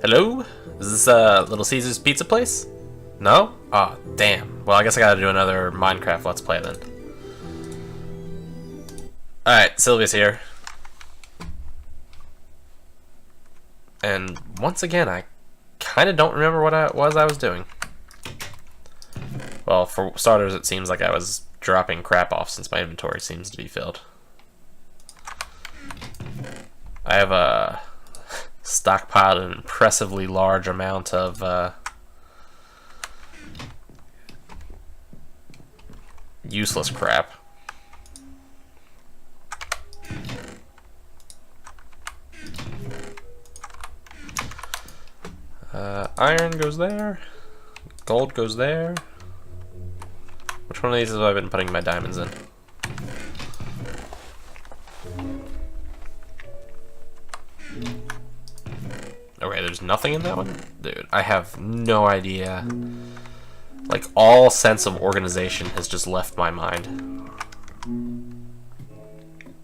Hello? Is this Little Caesar's Pizza Place? No? Aw, oh, damn. Well, I guess I gotta do another Minecraft Let's Play then. Alright, Silveus here. And once again, I kinda don't remember what I was doing. Well, for starters, it seems like I was dropping crap off since my inventory seems to be filled. I have stockpiled an impressively large amount of useless crap. Iron goes there. Gold goes there. Which one of these have I been putting my diamonds in? Okay, there's nothing in that one? Dude, I have no idea. Like, all sense of organization has just left my mind.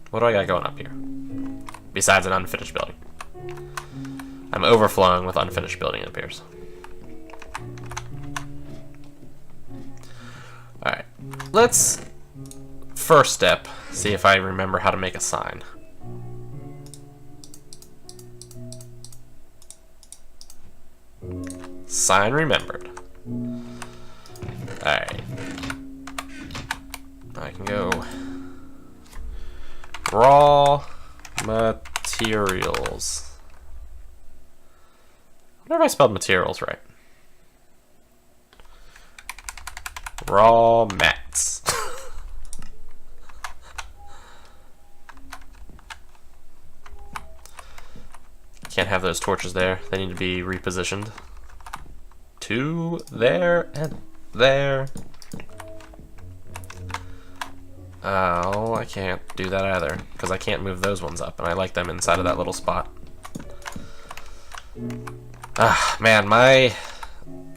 What do I got going up here? Besides an unfinished building. I'm overflowing with unfinished building, it appears. Alright, let's, first step, see if I remember how to make a sign. Sign remembered. Alright. I can go raw materials. I wonder if I spelled materials right. Raw mats. Can't have those torches there. They need to be repositioned. To there and there. Oh, I can't do that either because I can't move those ones up, and I like them inside of that little spot. Ah, man, my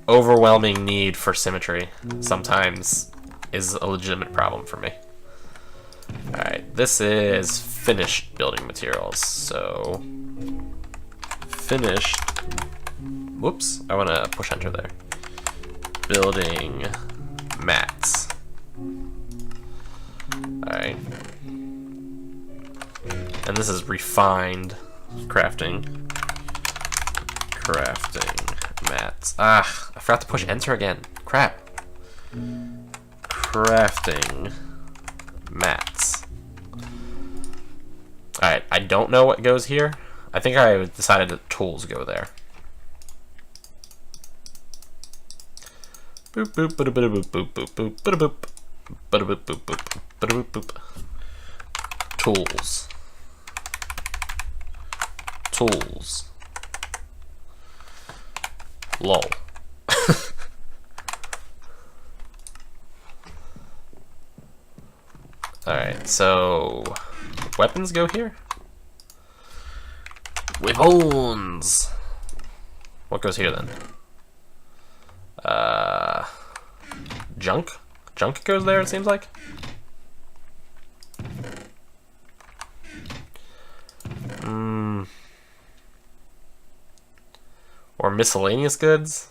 overwhelming need for symmetry sometimes is a legitimate problem for me. Alright, this is finished building materials, so finished. Whoops, I want to push enter there. Building mats. Alright. And this is refined crafting. Crafting mats. Ah, I forgot to push enter again. Crap. Crafting mats. Alright, I don't know what goes here. I think I decided that tools go there. Boop boop boop boop boop boop boop boop boop boop boop boop boop boop. Tools. Tools. Lol. Alright, so weapons go here? Weapons! What goes here then? Junk? Junk goes there, it seems like? Or miscellaneous goods?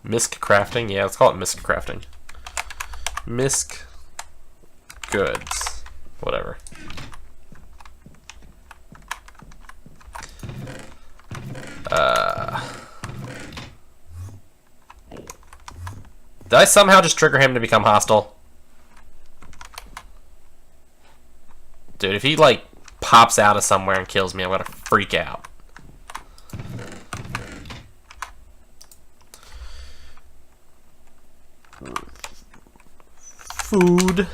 Misc crafting? Yeah, let's call it misc crafting. Misc goods. Whatever. Did I somehow just trigger him to become hostile? Dude, if he, like, pops out of somewhere and kills me, I'm gonna freak out. Food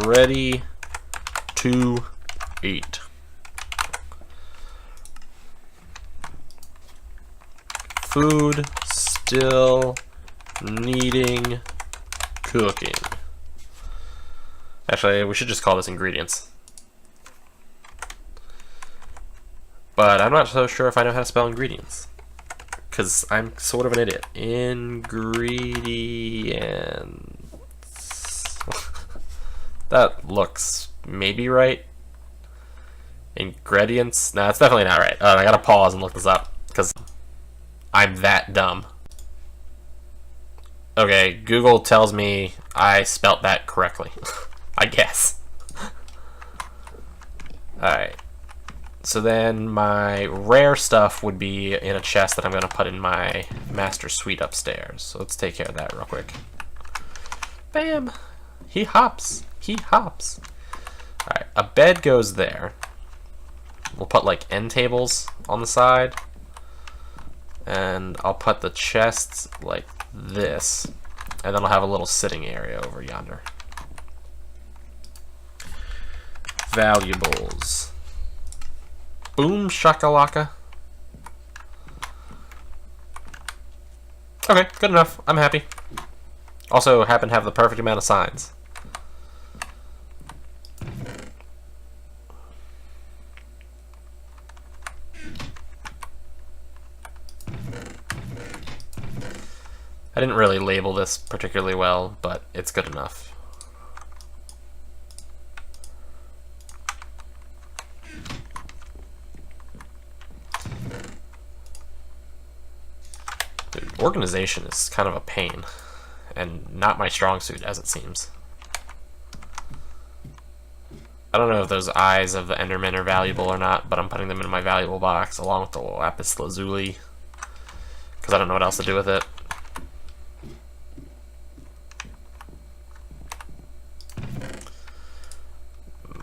ready to eat. Food still needing cooking. Actually, we should just call this ingredients. But I'm not so sure if I know how to spell ingredients, because I'm sort of an idiot. Ingredients. That looks maybe right. Ingredients? No, it's definitely not right. I gotta pause and look this up, because I'm that dumb. Okay, Google tells me I spelt that correctly. I guess. Alright. So then my rare stuff would be in a chest that I'm going to put in my master suite upstairs. So let's take care of that real quick. Bam! He hops. He hops. Alright, a bed goes there. We'll put like end tables on the side. And I'll put the chests like this. And then I'll have a little sitting area over yonder. Valuables. Boom shakalaka. Okay, good enough. I'm happy. Also happen to have the perfect amount of signs. I didn't really label this particularly well, but it's good enough. Dude, organization is kind of a pain, and not my strong suit, as it seems. I don't know if those eyes of the Enderman are valuable or not, but I'm putting them in my valuable box, along with the lapis lazuli, because I don't know what else to do with it.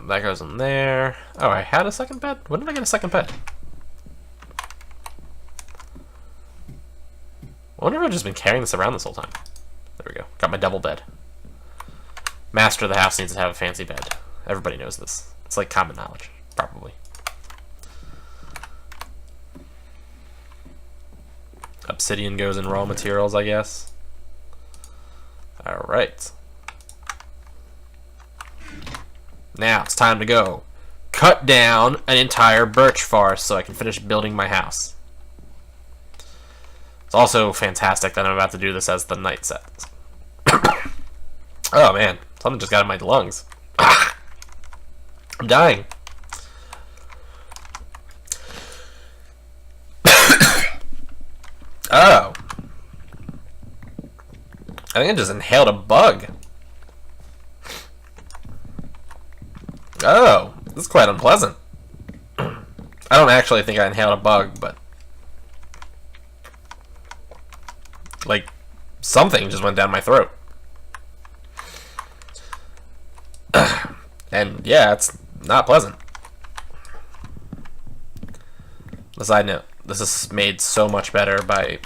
That goes in there. Oh, I had a second bed? When did I get a second bed? I wonder if I've just been carrying this around this whole time. There we go. Got my double bed. Master of the house needs to have a fancy bed. Everybody knows this. It's like common knowledge, probably. Obsidian goes in raw materials, I guess. Alright. Now it's time to go cut down an entire birch forest so I can finish building my house. It's also fantastic that I'm about to do this as the night sets. Oh man, something just got in my lungs. I'm dying. Oh. I think I just inhaled a bug. Oh, this is quite unpleasant. I don't actually think I inhaled a bug, but like something just went down my throat. And yeah, it's not pleasant. A side note, this is made so much better by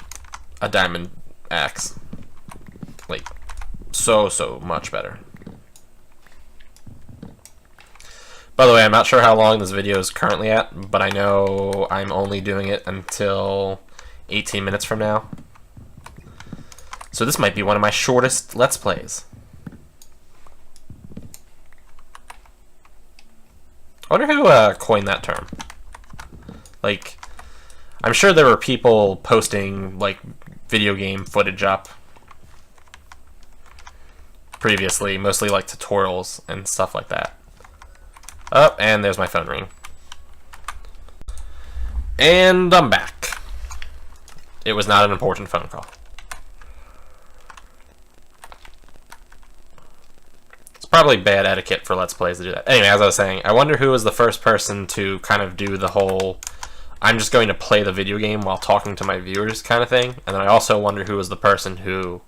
a diamond axe. Like, so much better. By the way, I'm not sure how long this video is currently at, but I know I'm only doing it until 18 minutes from now. So this might be one of my shortest Let's Plays. I wonder who coined that term. Like, I'm sure there were people posting, like, video game footage up previously, mostly like tutorials and stuff like that. Oh, and there's my phone ring. And I'm back. It was not an important phone call. It's probably bad etiquette for Let's Plays to do that. Anyway, as I was saying, I wonder who was the first person to kind of do the whole I'm just going to play the video game while talking to my viewers kind of thing. And then I also wonder who was the person who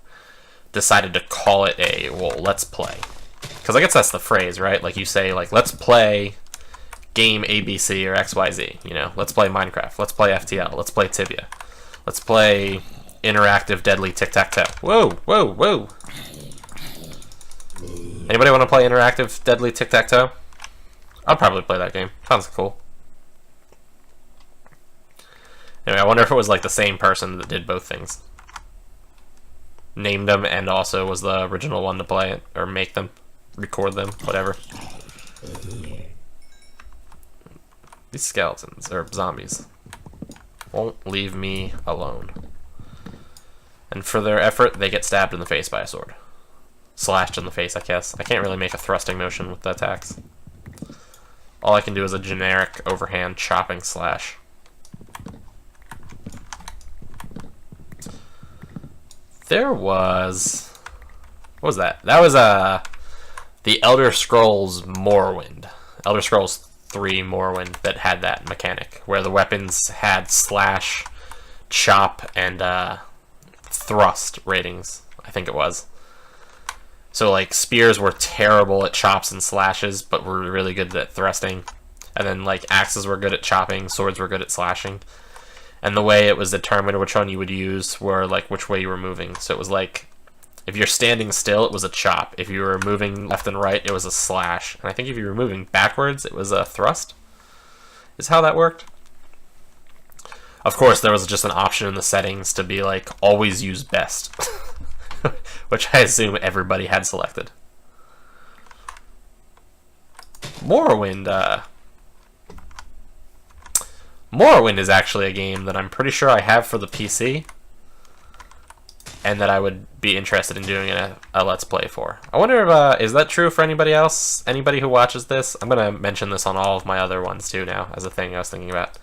decided to call it a, well, Let's Play. Because I guess that's the phrase, right? Like you say, like, let's play game ABC or XYZ, you know? Let's play Minecraft. Let's play FTL. Let's play Tibia. Let's play interactive deadly tic-tac-toe. Whoa, whoa, whoa. Anybody want to play interactive deadly tic-tac-toe? I'll probably play that game. Sounds cool. Anyway, I wonder if it was like the same person that did both things. Named them and also was the original one to play it, or make them, record them, whatever. These skeletons, or zombies, won't leave me alone. And for their effort, they get stabbed in the face by a sword. Slashed in the face, I guess. I can't really make a thrusting motion with the attacks. All I can do is a generic overhand chopping slash. There was... What was that? That was the Elder Scrolls Morrowind. Elder Scrolls 3 Morrowind that had that mechanic, where the weapons had slash, chop, and thrust ratings, I think it was. So, like, spears were terrible at chops and slashes, but were really good at thrusting. And then, like, axes were good at chopping, swords were good at slashing. And the way it was determined which one you would use were, like, which way you were moving. So it was like, if you're standing still, it was a chop. If you were moving left and right, it was a slash. And I think if you were moving backwards, it was a thrust, is how that worked. Of course, there was just an option in the settings to be, like, always use best. Which I assume everybody had selected. Morrowind is actually a game that I'm pretty sure I have for the PC, and that I would be interested in doing a Let's Play for. I wonder if, is that true for anybody else? Anybody who watches this? I'm going to mention this on all of my other ones too now, as a thing I was thinking about.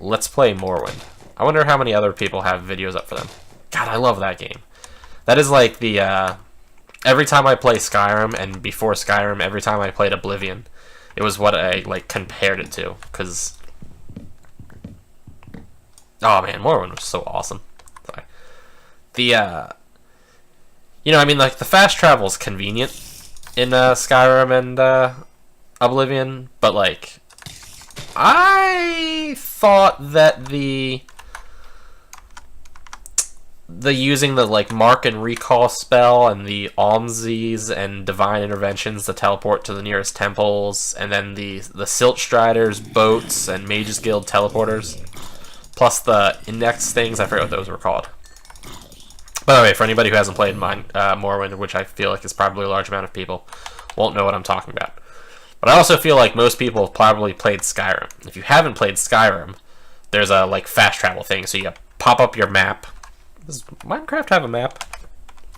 Let's Play Morrowind. I wonder how many other people have videos up for them. God, I love that game. That is like the, every time I play Skyrim, and before Skyrim, every time I played Oblivion, it was what I, like, compared it to, because... Oh man, Morrowind was so awesome. Sorry. The, you know, I mean, like, the fast travel is convenient in, Skyrim and, Oblivion, but, like, I thought that the using the, like, mark and recall spell and the almsies and divine interventions to teleport to the nearest temples, and then the Silt Striders, boats, and Mages Guild teleporters, plus the index things, I forget what those were called. By the way, for anybody who hasn't played Morrowind, which I feel like is probably a large amount of people, won't know what I'm talking about. But I also feel like most people have probably played Skyrim. If you haven't played Skyrim, there's a, like, fast travel thing, so you pop up your map. Does Minecraft have a map?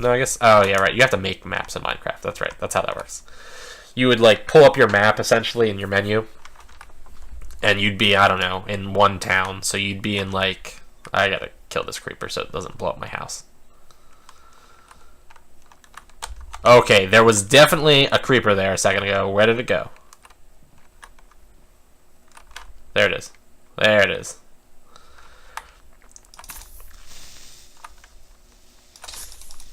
No, I guess... Oh, yeah, right. You have to make maps in Minecraft. That's right. That's how that works. You would, like, pull up your map, essentially, in your menu. And you'd be, I don't know, in one town. So you'd be in, like... I gotta kill this creeper so it doesn't blow up my house. Okay, there was definitely a creeper there a second ago. Where did it go? There it is. There it is.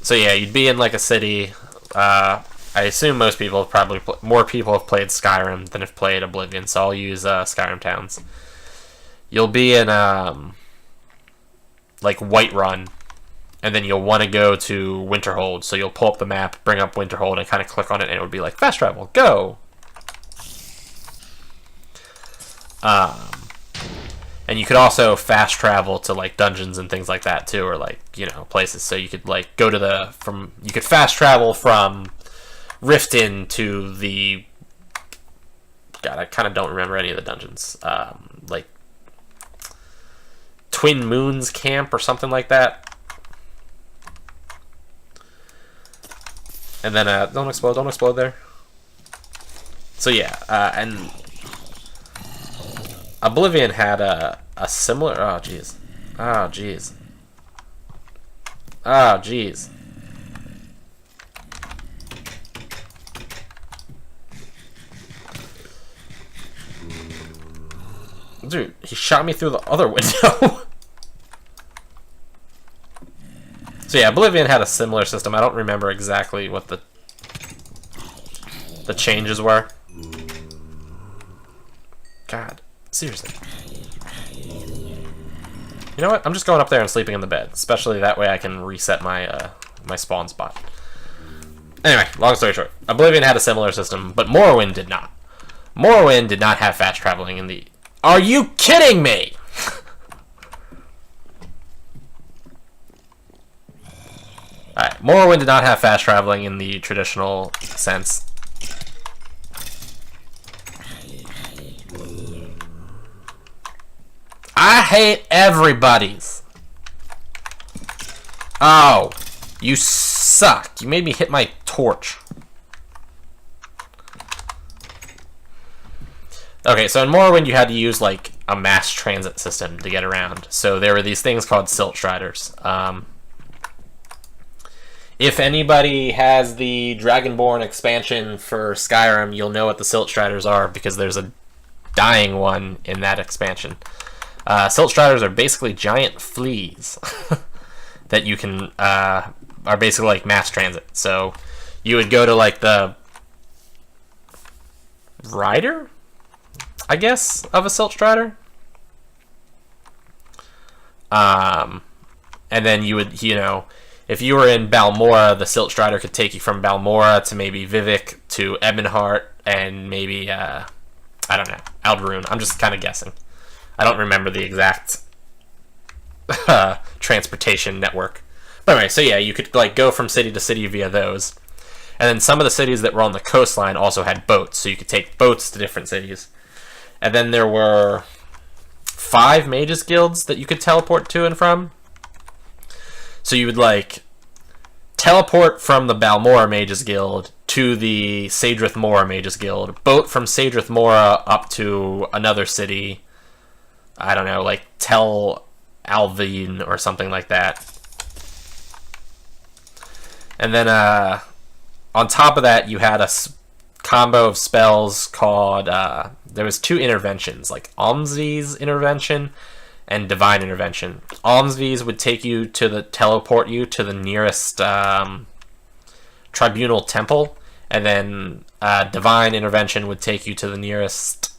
So yeah, you'd be in, like, a city. I assume most people have probably... more people have played Skyrim than have played Oblivion, so I'll use Skyrim towns. You'll be in, like, Whiterun, and then you'll want to go to Winterhold, so you'll pull up the map, bring up Winterhold, and kind of click on it, and it would be like, fast travel, go! And you could also fast travel to, like, dungeons and things like that too, or, like, you know, places. So you could, like, go to you could fast travel from Riften to the... God, I kind of don't remember any of the dungeons. Like, Twin Moons Camp or something like that. And then, don't explode there. So yeah, and... Oblivion had a similar... Oh, jeez. Oh, jeez. Oh, jeez. Dude, he shot me through the other window. So yeah, Oblivion had a similar system. I don't remember exactly what the changes were. God. Seriously. You know what? I'm just going up there and sleeping in the bed. Especially that way I can reset my my spawn spot. Anyway, long story short. Oblivion had a similar system, but Morrowind did not. Morrowind did not have fast traveling in the... Are you kidding me?! Alright, Morrowind did not have fast traveling in the traditional sense. I hate everybody's. Oh, you suck. You made me hit my torch. Okay, so in Morrowind you had to use, like, a mass transit system to get around. So there were these things called Silt Striders. If anybody has the Dragonborn expansion for Skyrim, you'll know what the Silt Striders are because there's a dying one in that expansion. Silt Striders are basically giant fleas that you can are basically like mass transit. So you would go to like the rider, I guess, of a Silt Strider. And then you would, if you were in Balmora, the Silt Strider could take you from Balmora to maybe Vivek to Ebonheart and maybe, I don't know, Alderun. I'm just kind of guessing. I don't remember the exact transportation network. But anyway, so yeah, you could like go from city to city via those. And then some of the cities that were on the coastline also had boats, so you could take boats to different cities. And then there were 5 mages guilds that you could teleport to and from. So you would like teleport from the Balmora Mages Guild to the Sadrith Mora Mages Guild, boat from Sadrith Mora up to another city, I don't know, like Tel Alvin or something like that. And then on top of that, you had a combo of spells called, there was 2 interventions, like Almsvi's intervention and Divine Intervention. Almsvi's would teleport you to the nearest Tribunal Temple, and then Divine Intervention would take you to the nearest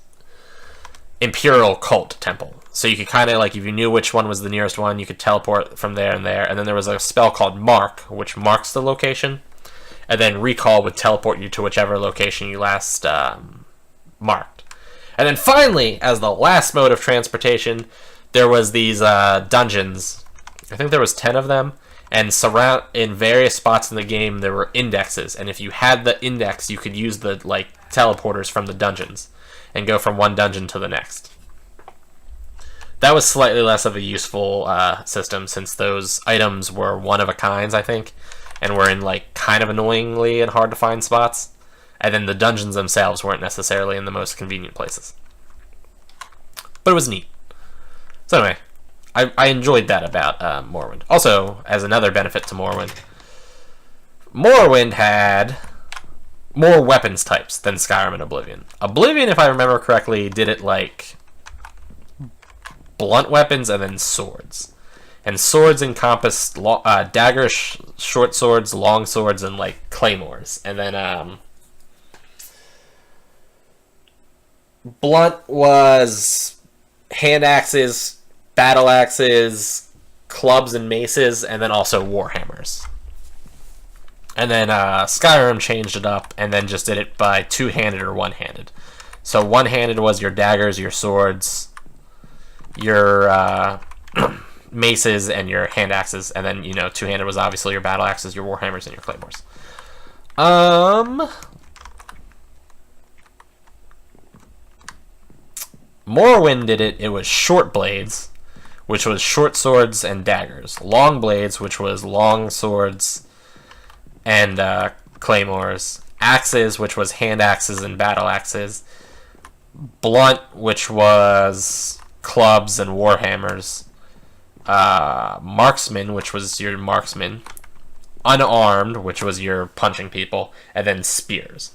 Imperial Cult Temple. So you could kind of, like, if you knew which one was the nearest one, you could teleport from there and there. And then there was a spell called Mark, which marks the location. And then Recall would teleport you to whichever location you last marked. And then finally, as the last mode of transportation, there was these dungeons. I think there was 10 of them. And in various spots in the game, there were indexes. And if you had the index, you could use the teleporters from the dungeons and go from one dungeon to the next. That was slightly less of a useful system, since those items were one of a kinds, I think, and were in kind of annoyingly and hard to find spots. And then the dungeons themselves weren't necessarily in the most convenient places. But it was neat. So anyway, I enjoyed that about Morrowind. Also, as another benefit to Morrowind, Morrowind had more weapons types than Skyrim and Oblivion. Oblivion, if I remember correctly, did it like blunt weapons and then swords. And swords encompassed daggers, short swords, long swords, and claymores. And then blunt was hand axes, battle axes, clubs and maces, and then also warhammers. And then Skyrim changed it up and then just did it by two-handed or one-handed. So one-handed was your daggers, your swords, your maces, and your hand axes. And then, two-handed was obviously your battle axes, your warhammers, and your claymores. Morrowind did it. It was short blades, which was short swords and daggers. Long blades, which was long swords and claymores. Axes, which was hand axes and battle axes. Blunt, which was clubs and warhammers. Marksman, which was your marksman. Unarmed, which was your punching people. And then spears.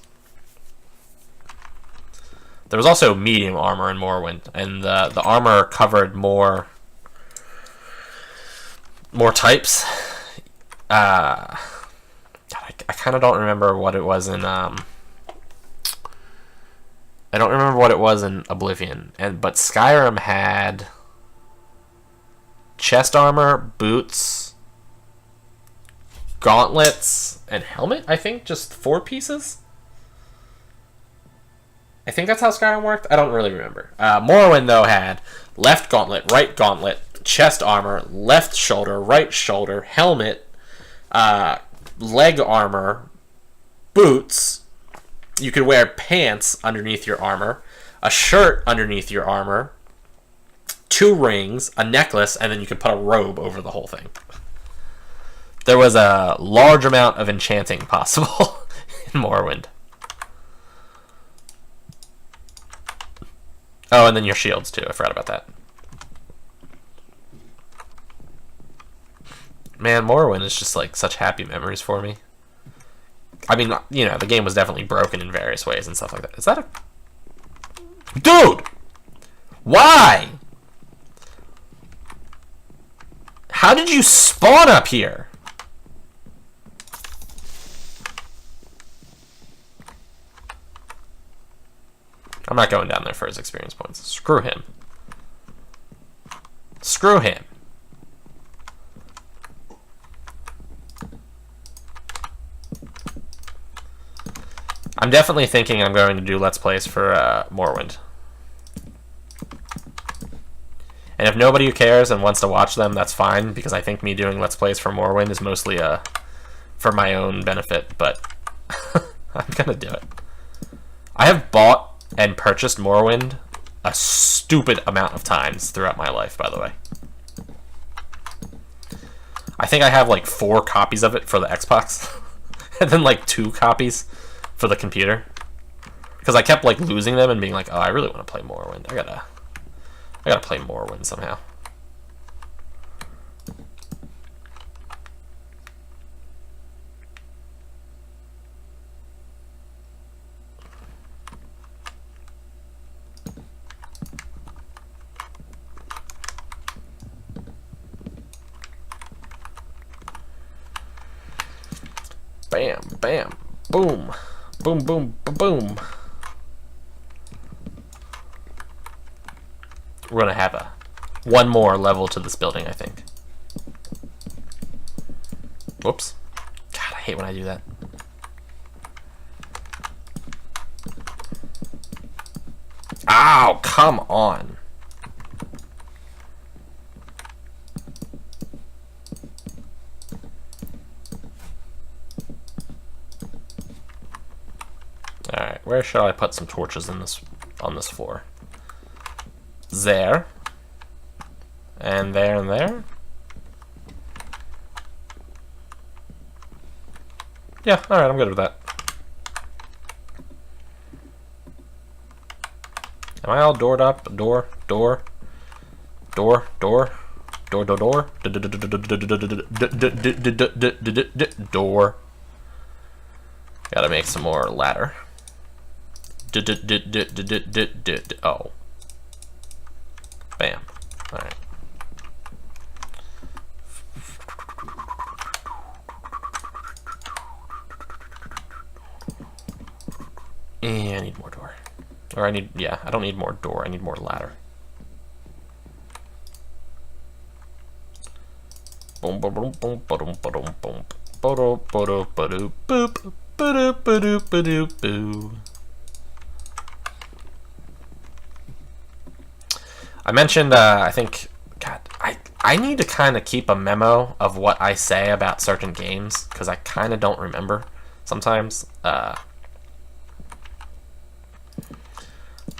There was also medium armor in Morrowind, and the armor covered more types. I kind of don't remember what it was in. I don't remember what it was in Oblivion, but Skyrim had chest armor, boots, gauntlets, and helmet. I think just 4 pieces. I think that's how Skyrim worked. I don't really remember. Morrowind, though, had left gauntlet, right gauntlet, chest armor, left shoulder, right shoulder, helmet, leg armor, boots. You could wear pants underneath your armor, a shirt underneath your armor, 2 rings, a necklace, and then you could put a robe over the whole thing. There was a large amount of enchanting possible in Morrowind. Oh, and then your shields, too. I forgot about that. Man, Morrowind is just like such happy memories for me. I mean, you know, the game was definitely broken in various ways and stuff like that. Is that a... Dude! Why? How did you spawn up here? I'm not going down there for his experience points. Screw him. Screw him. I'm definitely thinking I'm going to do Let's Plays for Morrowind. And if nobody cares and wants to watch them, that's fine, because I think me doing Let's Plays for Morrowind is mostly for my own benefit, but I'm gonna do it. I have bought and purchased Morrowind a stupid amount of times throughout my life, by the way. I think I have like 4 copies of it for the Xbox, and then like 2 copies for the computer, because I kept like losing them and being like, oh, I really want to play Morrowind. I gotta play Morrowind somehow. Bam, bam, boom. Boom, boom, boom. We're gonna have one more level to this building, I think. Whoops. God, I hate when I do that. Ow, come on. Alright, where shall I put some torches in on this floor? There. And there and there. Yeah, alright, I'm good with that. Am I all doored up? Door. Gotta make some more ladder. Oh. Bam. Alright. And I need more door. Or I need, yeah, I don't need more door, I need more ladder. Boom, boom, boom, boom, boom, boom, boom. Boop, boop, boop, boop, boop, boop, boop, boop. I mentioned, I think, God, I need to kind of keep a memo of what I say about certain games, because I kind of don't remember sometimes.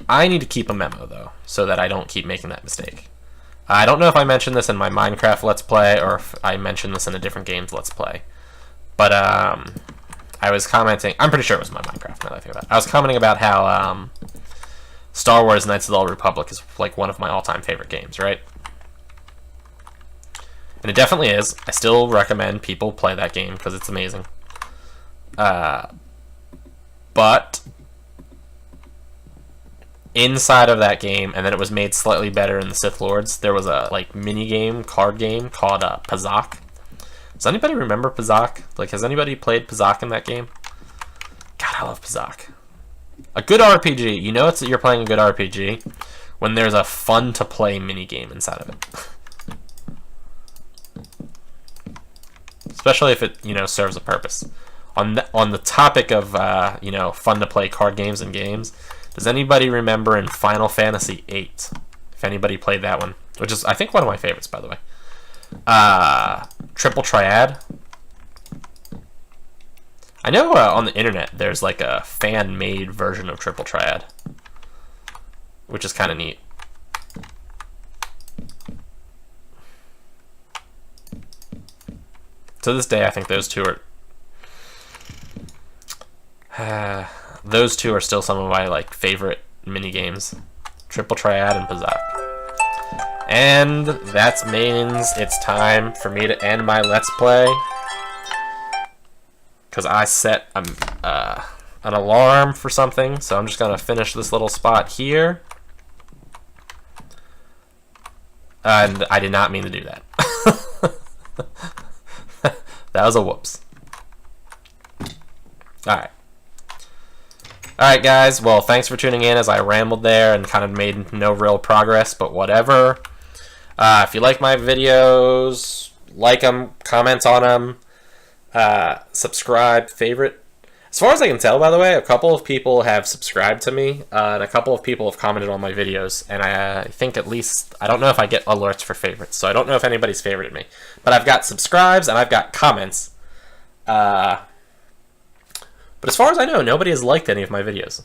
I need to keep a memo, though, so that I don't keep making that mistake. I don't know if I mentioned this in my Minecraft Let's Play, or if I mentioned this in a different game's Let's Play. But, I was commenting, I'm pretty sure it was my Minecraft, now that I think about it. I was commenting about how, Star Wars Knights of the Old Republic is like one of my all-time favorite games, right? And it definitely is. I still recommend people play that game because it's amazing. But inside of that game, and then it was made slightly better in the Sith Lords, there was a like mini game, card game called Pazak. Does anybody remember Pazak? Like, has anybody played Pazak in that game? God, I love Pazak. A good RPG, you know you're playing a good RPG when there's a fun-to-play mini-game inside of it. Especially if it, you know, serves a purpose. On the topic of, you know, fun-to-play card games and games, does anybody remember in Final Fantasy VIII? If anybody played that one. Which is, I think, one of my favorites, by the way. Triple Triad. I know on the internet there's like a fan-made version of Triple Triad, which is kind of neat. To this day, I think those two are still some of my like favorite mini games, Triple Triad and Pazak. And that means it's time for me to end my Let's Play. Because I set an alarm for something, so I'm just going to finish this little spot here. And I did not mean to do that. That was a whoops. Alright. Alright, guys. Well, thanks for tuning in as I rambled there and kind of made no real progress, but whatever. If you like my videos, like them, comment on them, subscribe, favorite. As far as I can tell, by the way, a couple of people have subscribed to me, and a couple of people have commented on my videos, and I think at least, I don't know if I get alerts for favorites, so I don't know if anybody's favorited me. But I've got subscribes, and I've got comments. But as far as I know, nobody has liked any of my videos.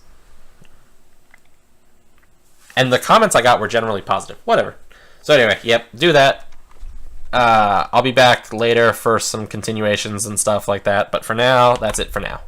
And the comments I got were generally positive. Whatever. So anyway, yep, do that. I'll be back later for some continuations and stuff like that, but for now, that's it for now.